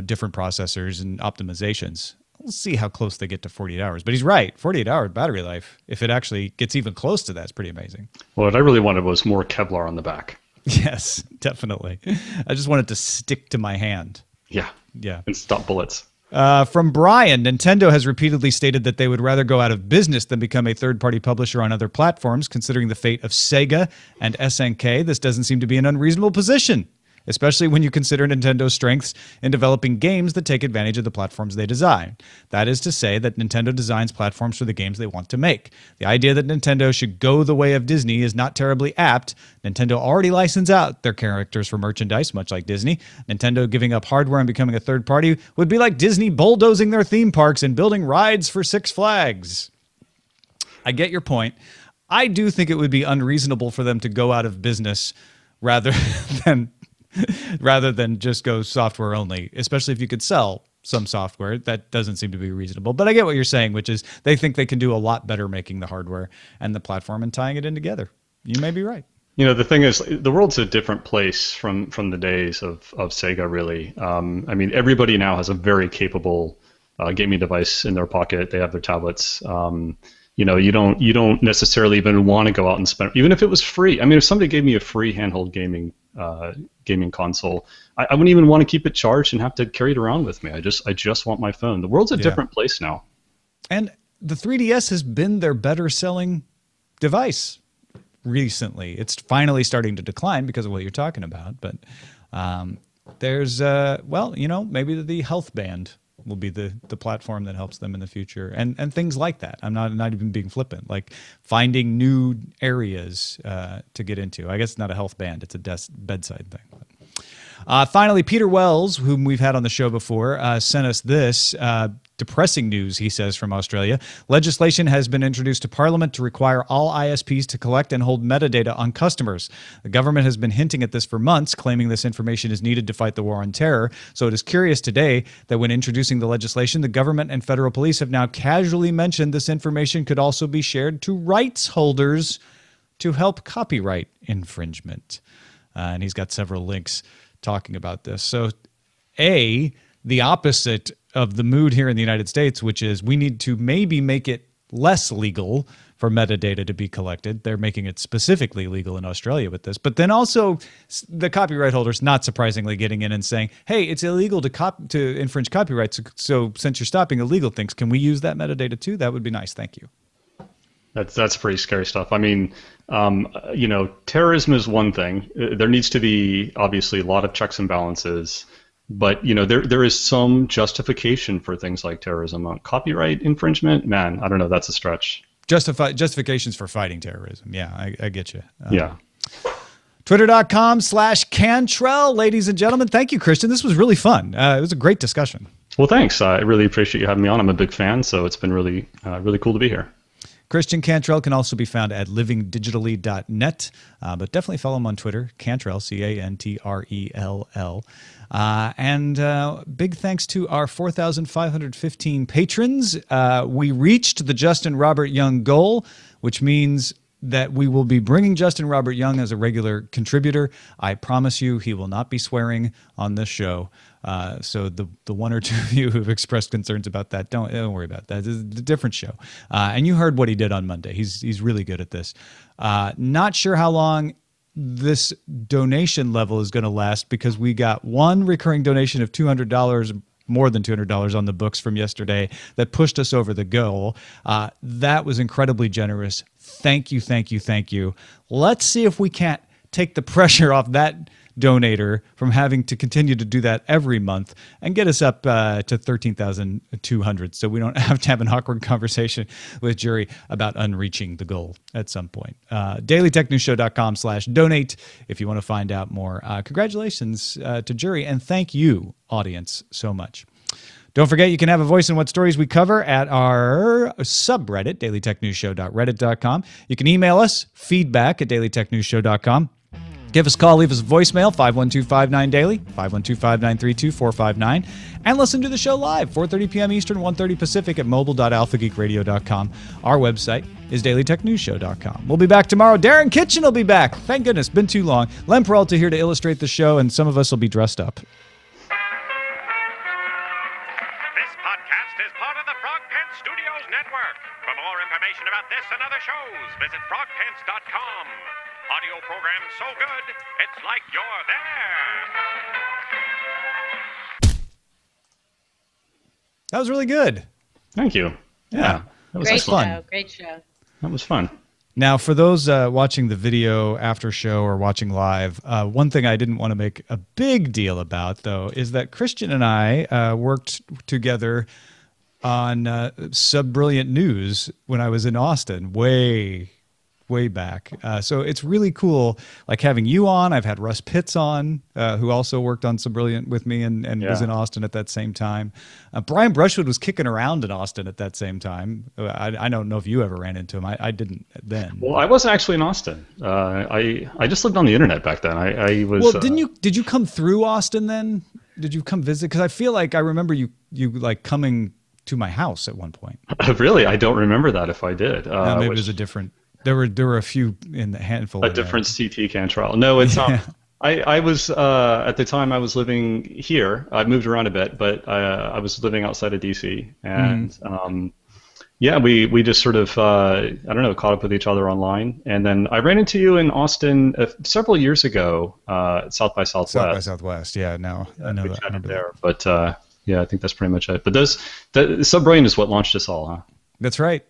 different processors and optimizations. We'll see how close they get to 48 hours. But he's right, 48-hour battery life, if it actually gets even close to that, it's pretty amazing. Well, what I really wanted was more Kevlar on the back. Yes, definitely. I just wanted to stick to my hand. Yeah. Yeah. And stop bullets. From Brian, Nintendo has repeatedly stated that they would rather go out of business than become a third-party publisher on other platforms. Considering the fate of Sega and SNK, this doesn't seem to be an unreasonable position. especially when you consider Nintendo's strengths in developing games that take advantage of the platforms they design. That is to say that Nintendo designs platforms for the games they want to make. The idea that Nintendo should go the way of Disney is not terribly apt. Nintendo already licensed out their characters for merchandise, much like Disney. Nintendo giving up hardware and becoming a third party would be like Disney bulldozing their theme parks and building rides for Six Flags. I get your point. I do think it would be unreasonable for them to go out of business rather than just go software only, especially if you could sell some software. That doesn't seem to be reasonable. But I get what you're saying, which is they think they can do a lot better making the hardware and the platform and tying it in together. You may be right. You know, the thing is, the world's a different place from the days of Sega, really. I mean, everybody now has a very capable gaming device in their pocket. They have their tablets. You know, you don't necessarily even want to go out and spend, even if it was free. I mean, if somebody gave me a free handheld gaming console, I wouldn't even want to keep it charged and have to carry it around with me. I just want my phone. The world's a different place now. And the 3DS has been their better selling device recently. It's finally starting to decline because of what you're talking about. But there's, well, you know, maybe the health band will be the platform that helps them in the future, and things like that. I'm not even being flippant, like finding new areas to get into. I guess it's not a health band, it's a bedside thing. Finally, Peter Wells, whom we've had on the show before, sent us this depressing news, he says, from Australia. Legislation has been introduced to Parliament to require all ISPs to collect and hold metadata on customers. The government has been hinting at this for months, claiming this information is needed to fight the war on terror. So it is curious today that when introducing the legislation, the government and federal police have now casually mentioned this information could also be shared to rights holders to help copyright infringement. And he's got several links talking about this. So, the opposite of the mood here in the United States, which is we need to maybe make it less legal for metadata to be collected. They're making it specifically legal in Australia with this. But then also the copyright holders, not surprisingly, getting in and saying, hey, it's illegal to infringe copyrights. So since you're stopping illegal things, can we use that metadata too? That would be nice. Thank you. That's pretty scary stuff. I mean, you know, terrorism is one thing. There needs to be obviously a lot of checks and balances. But, you know, there is some justification for things like terrorism. Copyright infringement, man, I don't know, that's a stretch. Justifications for fighting terrorism. Yeah, I get you. Yeah. Twitter.com/Cantrell, ladies and gentlemen. Thank you, Christian. This was really fun. It was a great discussion. Well, thanks. I really appreciate you having me on. I'm a big fan, so it's been really, really cool to be here. Christian Cantrell can also be found at livingdigitally.net, but definitely follow him on Twitter, Cantrell, Cantrell. And big thanks to our 4,515 patrons. We reached the Justin Robert Young goal, which means that we will be bringing Justin Robert Young as a regular contributor. I promise you he will not be swearing on this show. So the one or two of you who've expressed concerns about that, don't worry about that. It's a different show. And you heard what he did on Monday. He's really good at this. Not sure how long this donation level is going to last because we got one recurring donation of $200, more than $200 on the books from yesterday that pushed us over the goal. That was incredibly generous. Thank you, thank you, thank you. Let's see if we can't take the pressure off that donator from having to continue to do that every month and get us up to 13,200 so we don't have to have an awkward conversation with Jury about unreaching the goal at some point. dailytechnewsshow.com/donate if you want to find out more. Congratulations to Jury, and thank you, audience, so much. Don't forget, you can have a voice in what stories we cover at our subreddit, dailytechnewsshow.reddit.com. You can email us, feedback@dailytechnewsshow.com. Give us a call, leave us a voicemail, 512-59-DAILY, 512-593-2459, and listen to the show live, 4:30 p.m. Eastern, 1:30 Pacific at mobile.alphageekradio.com. Our website is dailytechnewsshow.com. We'll be back tomorrow. Darren Kitchen will be back. Thank goodness, been too long. Len Peralta here to illustrate the show, and some of us will be dressed up. This podcast is part of the Frog Pants Studios Network. For more information about this and other shows, visit frogpants.com. Audio program so good, it's like you're there. That was really good. Thank you. Yeah. That was Great fun. show. Great show. That was fun. Now, for those watching the video after show or watching live, one thing I didn't want to make a big deal about, though, is that Christian and I worked together on Sub Brilliant News when I was in Austin, way back. So it's really cool, like having you on. I've had Russ Pitts on, who also worked on Sub Brilliant with me and was in Austin at that same time. Brian Brushwood was kicking around in Austin at that same time. I don't know if you ever ran into him. I didn't then. Well, I wasn't actually in Austin. I just lived on the internet back then. I was. Well, did you come through Austin then? Did you come visit? Because I feel like I remember you like coming to my house at one point. Really? I don't remember that if I did. Maybe it was a different. There were a few in the handful. A different CT Cantrell. No, it's not. I was at the time I was living here. I moved around a bit, but I was living outside of DC, and we just sort of I don't know, caught up with each other online, and then I ran into you in Austin several years ago at South by Southwest. South by Southwest, yeah. No, I know that. I remember there, but yeah, I think that's pretty much it. But the Sub Brilliant is what launched us all, huh? That's right.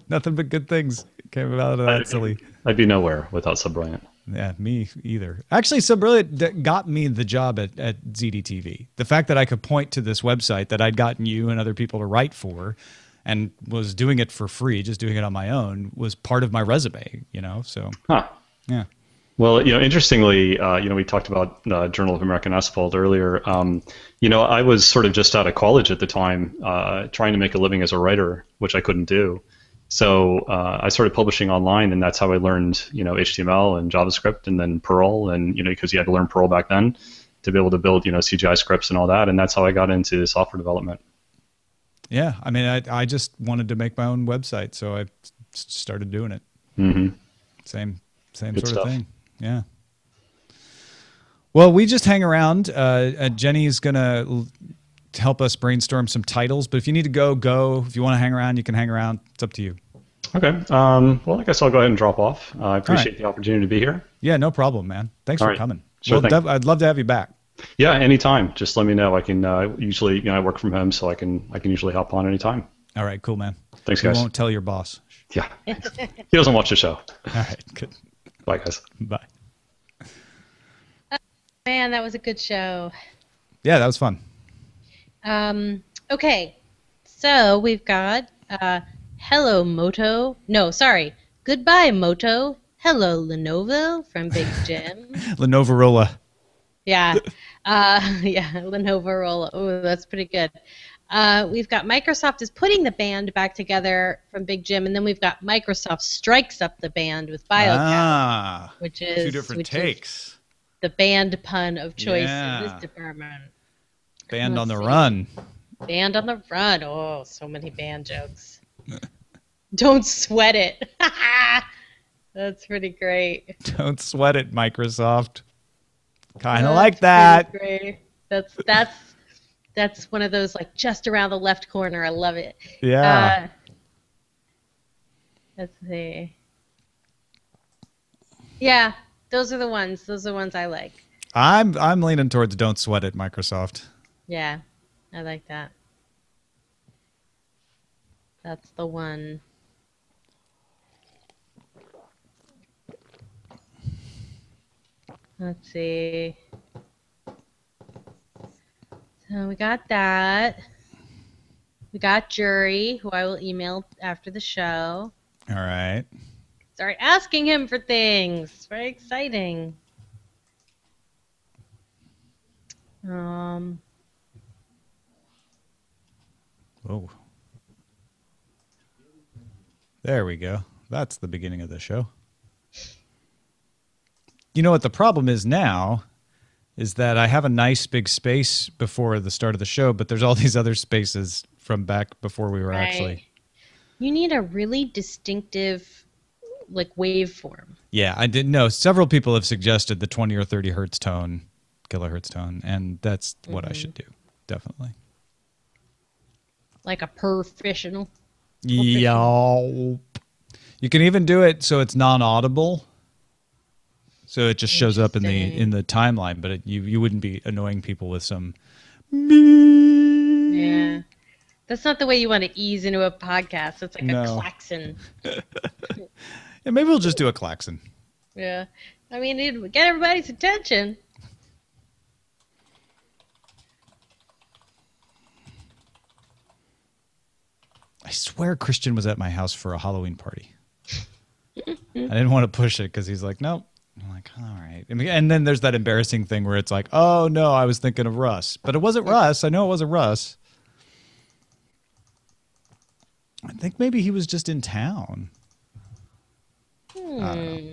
Nothing but good things came out of that silly. I'd be nowhere without Sub Brilliant. Yeah, me either. Actually, Sub Brilliant got me the job at ZDTV. The fact that I could point to this website that I'd gotten you and other people to write for and was doing it for free, just doing it on my own, was part of my resume, so. Huh. Yeah. Well, interestingly, we talked about Journal of American Asphalt earlier. I was sort of just out of college at the time, trying to make a living as a writer, which I couldn't do. So I started publishing online, and that's how I learned, HTML and JavaScript, and then Perl, and because you had to learn Perl back then to be able to build, CGI scripts and all that, and that's how I got into software development. Yeah, I mean, I just wanted to make my own website, so I started doing it. Mm-hmm. Same Good sort stuff. of thing. Yeah. Well, we just hang around. Jenny's going to help us brainstorm some titles, but if you need to go. If you want to hang around, you can hang around. It's up to you. Okay. Well, I guess I'll go ahead and drop off. I appreciate the opportunity to be here. Yeah, no problem, man. Thanks for coming. Sure thing. I'd love to have you back. Yeah, anytime. Just let me know. I can usually, I work from home, so I can usually hop on anytime. All right, cool, man. Thanks, guys. You won't tell your boss. Yeah. He doesn't watch the show. All right, good. Bye, guys. Bye. Man, that was a good show. Yeah, that was fun. Okay, so we've got hello Moto. No, sorry. Goodbye Moto. Hello Lenovo from Big Jim. Lenovo. Yeah. Lenovo. Oh, that's pretty good. We've got Microsoft is putting the band back together from Big Jim, and then we've got Microsoft strikes up the band with BioCat, which is two different takes. The band pun of choice in this department. Band on the run. Band on the run. Oh, so many band jokes. Don't sweat it. That's pretty great. Don't sweat it, Microsoft. Kind of like that. Great. That's one of those like just around the left corner. I love it. Yeah. Let's see. Yeah, those are the ones. Those are the ones I like. I'm leaning towards don't sweat it, Microsoft. Yeah, I like that. That's the one. Let's see. So we got that. We got Jury, who I will email after the show. All right. Start asking him for things. It's very exciting. Whoa. There we go. That's the beginning of the show. You know what the problem is now is that I have a nice big space before the start of the show, but there's all these other spaces from back before we were actually. You need a really distinctive like waveform. Yeah, I didn't know. Several people have suggested the 20 or 30 hertz tone, kilohertz tone, and that's what I should do. Definitely. Like a professional. Yup. You can even do it so it's non-audible. So it just shows up in the timeline, but you wouldn't be annoying people with some. Yeah. That's not the way you want to ease into a podcast. It's like No. a klaxon. Yeah, maybe we'll just do a klaxon. Yeah. I mean, it'd get everybody's attention. I swear Christian was at my house for a Halloween party. I didn't want to push it because he's like, nope. I'm like, all right. And then there's that embarrassing thing where it's like, oh, no, I was thinking of Russ. But it wasn't Russ. I know it wasn't Russ. I think maybe he was just in town. I don't know.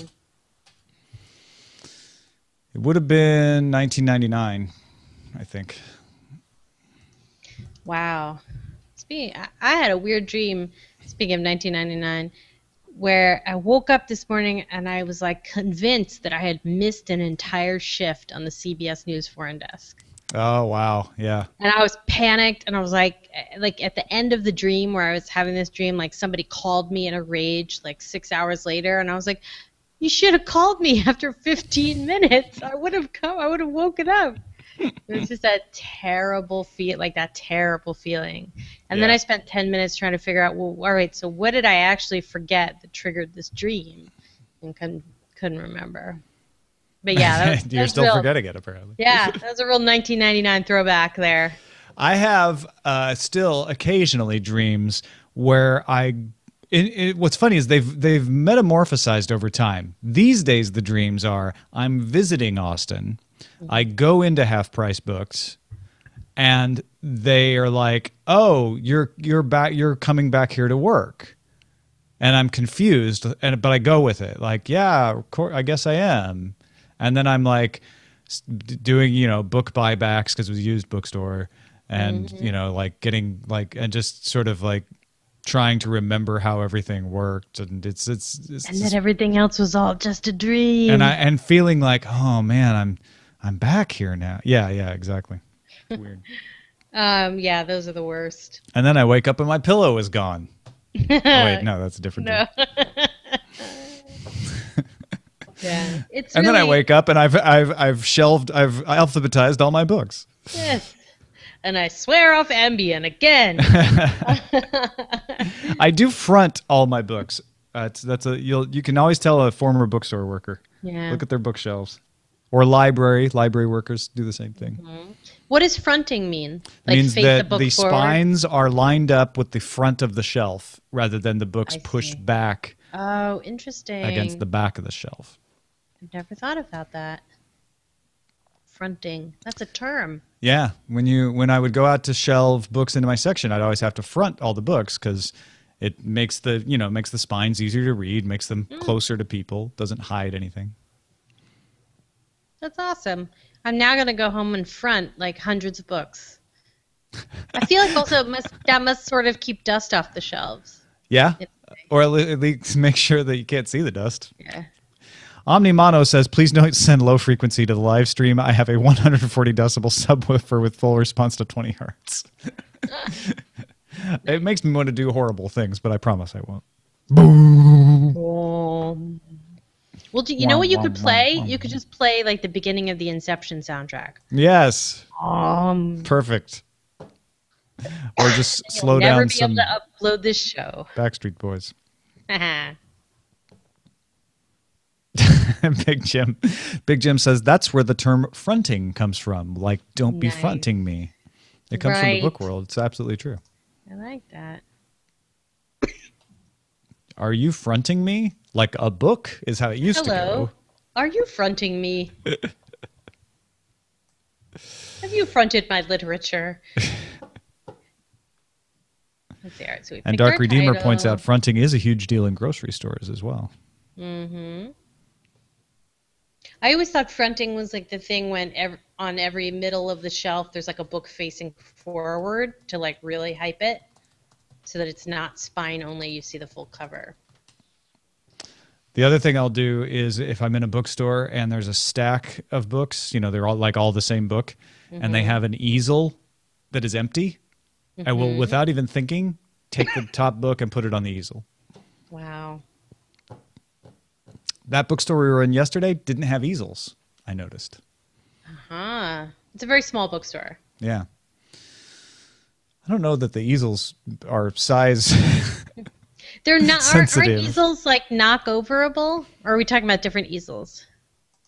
It would have been 1999, I think. Wow. I had a weird dream, speaking of 1999, where I woke up this morning and I was like convinced that I had missed an entire shift on the CBS News foreign desk. Oh, wow. Yeah. And I was panicked, and I was like at the end of the dream where I was having this dream, like somebody called me in a rage like 6 hours later, and I was like, you should have called me after 15 minutes. I would have come. I would have woken up. It was just that terrible feeling. And then I spent 10 minutes trying to figure out, well, all right, so what did I actually forget that triggered this dream? And couldn't remember. But yeah, you're still forgetting it, apparently. Yeah, that was a real 1999 throwback there. I have still occasionally dreams where what's funny is they've metamorphosized over time. These days, the dreams are I'm visiting Austin. I go into Half Price Books, and they are like, "Oh, you're back. You're coming back here to work," and I'm confused. But I go with it, like, "Yeah, of course, I guess I am." And then I'm like doing book buybacks because it was a used bookstore, and like getting like and just sort of like trying to remember how everything worked, and it's and that everything else was all just a dream. And feeling like, oh man, I'm back here now. Yeah, exactly. Weird. Yeah, those are the worst. And then I wake up and my pillow is gone. Oh, wait, no, that's a different dream. Yeah, and then I wake up and I've alphabetized all my books. Yes. And I swear off Ambien again. I do front all my books. You can always tell a former bookstore worker. Yeah. Look at their bookshelves. Or library workers do the same thing. Mm-hmm. What does fronting mean? Like means face that the book forward? Spines are lined up with the front of the shelf rather than the books pushed back. Oh, interesting. Against the back of the shelf. I've never thought about that. Fronting. That's a term. Yeah. When I would go out to shelve books into my section, I'd always have to front all the books because it makes the spines easier to read, makes them closer to people, doesn't hide anything. That's awesome. I'm now going to go home and front like hundreds of books. I feel like also that must sort of keep dust off the shelves. Yeah. Or at least make sure that you can't see the dust. Yeah. Omnimano says, please don't send low frequency to the live stream. I have a 140 decibel subwoofer with full response to 20 hertz. It makes me want to do horrible things, but I promise I won't. Boom. Well, you know what you could play? You could just play like the beginning of the Inception soundtrack. Yes. Perfect. Or just slow down some. Never be able to upload this show. Backstreet Boys. Big Jim says that's where the term fronting comes from. Like, don't be fronting me. It comes from the book world. It's absolutely true. I like that. Are you fronting me? Like a book is how it used to go. Are you fronting me? Have you fronted my literature? Let's see. All right, so and Dark Redeemer points out fronting is a huge deal in grocery stores as well. Mm-hmm. I always thought fronting was like the thing when on every middle of the shelf there's like a book facing forward to like really hype it so that it's not spine only, you see the full cover. The other thing I'll do is if I'm in a bookstore and there's a stack of books, they're all the same book, and they have an easel that is empty, I will, without even thinking, take the top book and put it on the easel. Wow. That bookstore we were in yesterday didn't have easels, I noticed. Uh-huh. It's a very small bookstore. Yeah. I don't know that the easels are size. They're not. Aren't sensitive. easels like knock overable? Or are we talking about different easels?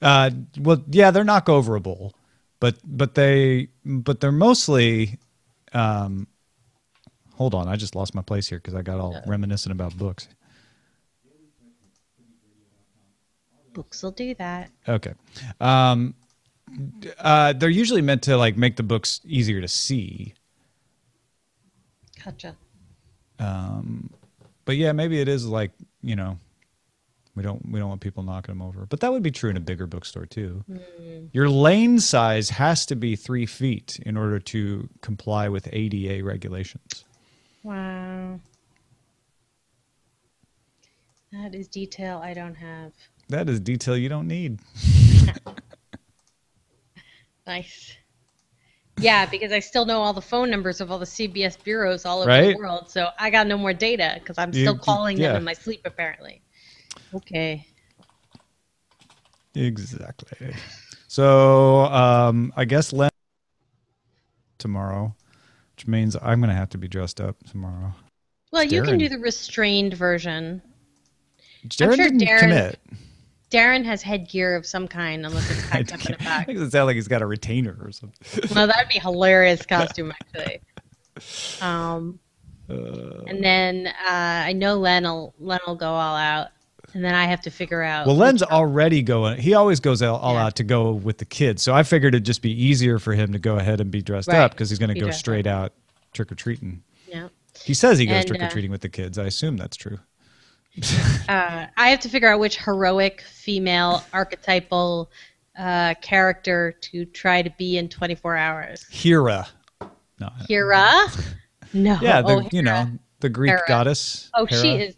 Well, yeah, they're knock overable, but they're mostly. Hold on, I just lost my place here because I got all reminiscent about books. Books will do that. Okay. They're usually meant to like make the books easier to see. Gotcha. But yeah, maybe it is like, we don't want people knocking them over. But that would be true in a bigger bookstore too. Your lane size has to be 3 feet in order to comply with ADA regulations. Wow. That is detail I don't have. That is detail you don't need. Nice. Yeah, because I still know all the phone numbers of all the CBS bureaus all over Right? the world. So I got no more data because I'm still calling them in my sleep, apparently. Okay. Exactly. So I guess Len tomorrow, which means I'm going to have to be dressed up tomorrow. Well, you can Darren. do the restrained version. Darren I'm sure didn't commit. Darren has headgear of some kind, unless it's packed up in a bag. Makes it sound like he's got a retainer or something. Well, that'd be a hilarious costume, actually. And then I know Len will go all out, and then I have to figure out. Well, Len's already going. He always goes all out to go with the kids. So I figured it'd just be easier for him to go ahead and be dressed up because he's going to go straight out trick or treating. Yeah. He says he goes trick or treating with the kids. I assume that's true. I have to figure out which heroic female archetypal character to try to be in 24 hours. Hera. No. Hera? No. Yeah, Hera. the Greek Hera. goddess. Oh, Hera.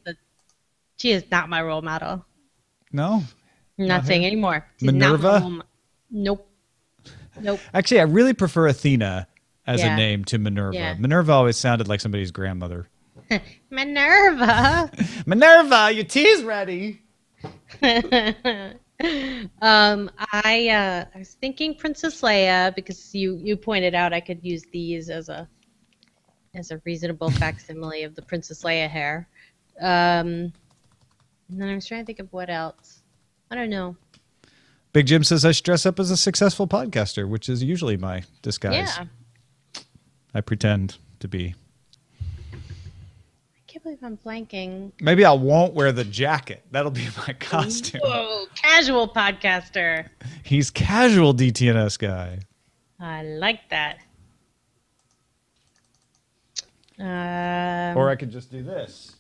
she is not my role model. No? Not saying anymore. She's Minerva? Nope. Actually, I really prefer Athena as a name to Minerva. Yeah. Minerva always sounded like somebody's grandmother. Minerva. Minerva, your tea's ready. I was thinking Princess Leia because you pointed out I could use these as a reasonable facsimile of the Princess Leia hair. And then I was trying to think of what else. I don't know. Big Jim says I should dress up as a successful podcaster, which is usually my disguise. Yeah. I pretend to be. I can't believe I'm blanking. Maybe I won't wear the jacket. That'll be my costume. Whoa, casual podcaster. He's casual DTNS guy. I like that. Or I could just do this.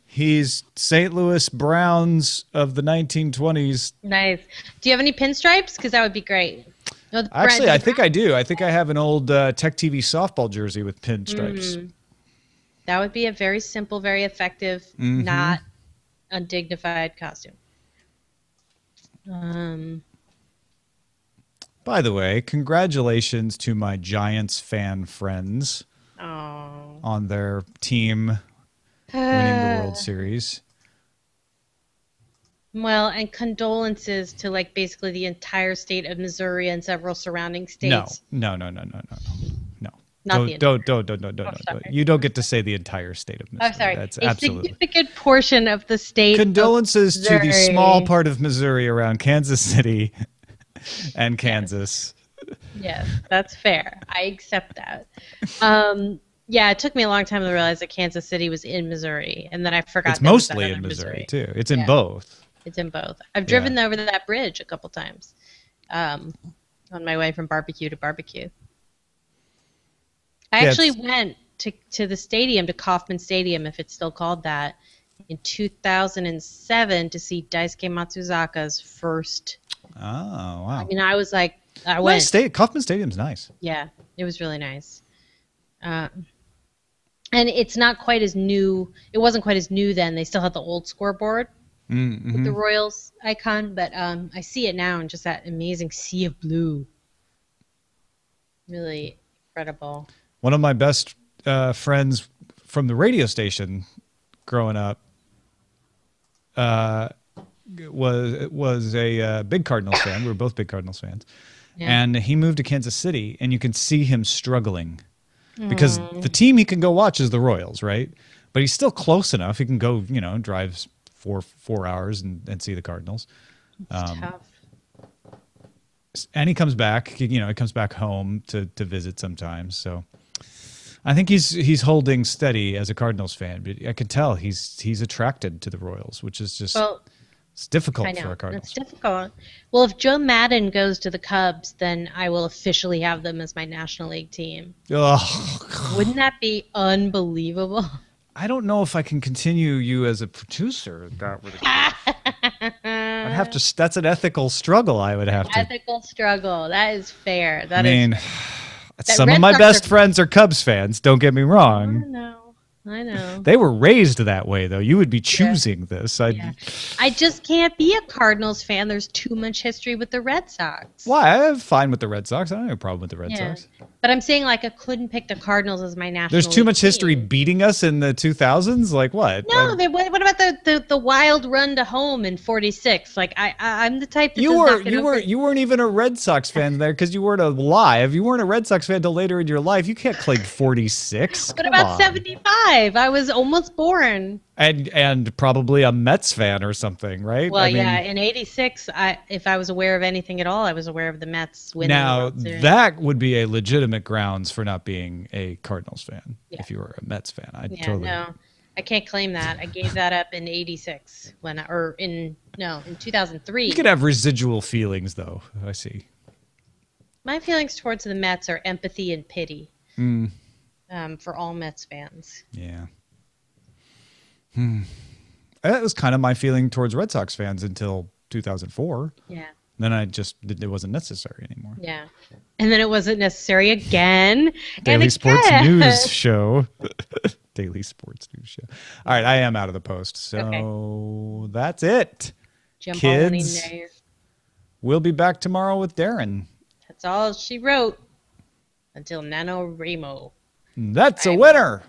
He's St. Louis Browns of the 1920s. Nice. Do you have any pinstripes? Because that would be great. No, Actually, I think I do. I think I have an old Tech TV softball jersey with pinstripes. That would be a very simple, very effective, not undignified costume. By the way, congratulations to my Giants fan friends on their team winning the World Series. Well, and condolences to like basically the entire state of Missouri and several surrounding states. No. Not Don't. You don't get to say the entire state of Missouri. I'm sorry. That's a absolutely. significant portion of the state. Condolences of to the Missouri. small part of Missouri around Kansas City and Kansas. Yes, that's fair. I accept that. Yeah, it took me a long time to realize that Kansas City was in Missouri, and then I forgot. It's mostly in Missouri too. It's in both. It's in both. I've driven over that bridge a couple times on my way from barbecue to barbecue. I actually went to the stadium, to Kauffman Stadium, if it's still called that, in 2007 to see Daisuke Matsuzaka's first. Oh, wow. I mean, I was like, I went. Kauffman Stadium's nice. Yeah, it was really nice. And it's not quite as new. It wasn't quite as new then. They still had the old scoreboard with the Royals icon, but I see it now in just that amazing sea of blue. Really incredible. One of my best friends from the radio station growing up was a big Cardinals fan. We were both big Cardinals fans. Yeah. And he moved to Kansas City, and you can see him struggling because the team he can go watch is the Royals, right? But he's still close enough. He can go, drive 4 hours and see the Cardinals. It's tough. And he comes back. He comes back home to visit sometimes. So I think he's holding steady as a Cardinals fan. But I can tell he's attracted to the Royals, which is just it's difficult for a Cardinals. It's difficult. Well, if Joe Madden goes to the Cubs, then I will officially have them as my National League team. Oh, wouldn't that be unbelievable? I don't know if I can continue you as a producer. If that were the case. I'd have to. That's an ethical struggle. I would have to. Ethical struggle. That is fair. I mean, some of my best friends are Cubs fans. Don't get me wrong. I know. They were raised that way, though. You would be choosing this. I just can't be a Cardinals fan. There's too much history with the Red Sox. Why? I'm fine with the Red Sox. I don't have a problem with the Red Sox. But I'm saying, like, I couldn't pick the Cardinals as my national There's too League much history beating us in the 2000s? Like what? No, what about the wild run to home in '46? Like, I'm the type that you weren't even a Red Sox fan there because you weren't alive. You weren't a Red Sox fan until later in your life. You can't claim 46. What about 75? I was almost born. And probably a Mets fan or something, right? Well, in '86, if I was aware of anything at all, I was aware of the Mets winning. Now, that would be a legitimate grounds for not being a Cardinals fan if you were a Mets fan. No, I can't claim that. I gave that up in '86 in 2003. You could have residual feelings, though. I see. My feelings towards the Mets are empathy and pity for all Mets fans. Yeah. That was kind of my feeling towards Red Sox fans until 2004. Yeah. Then it wasn't necessary anymore. Yeah. And then it wasn't necessary again. Daily Sports News Show. Daily Sports News Show. All right, I am out of the post. So that's it. Kids. We'll be back tomorrow with Darren. That's all she wrote. Until NaNoWriMo. That's a winner.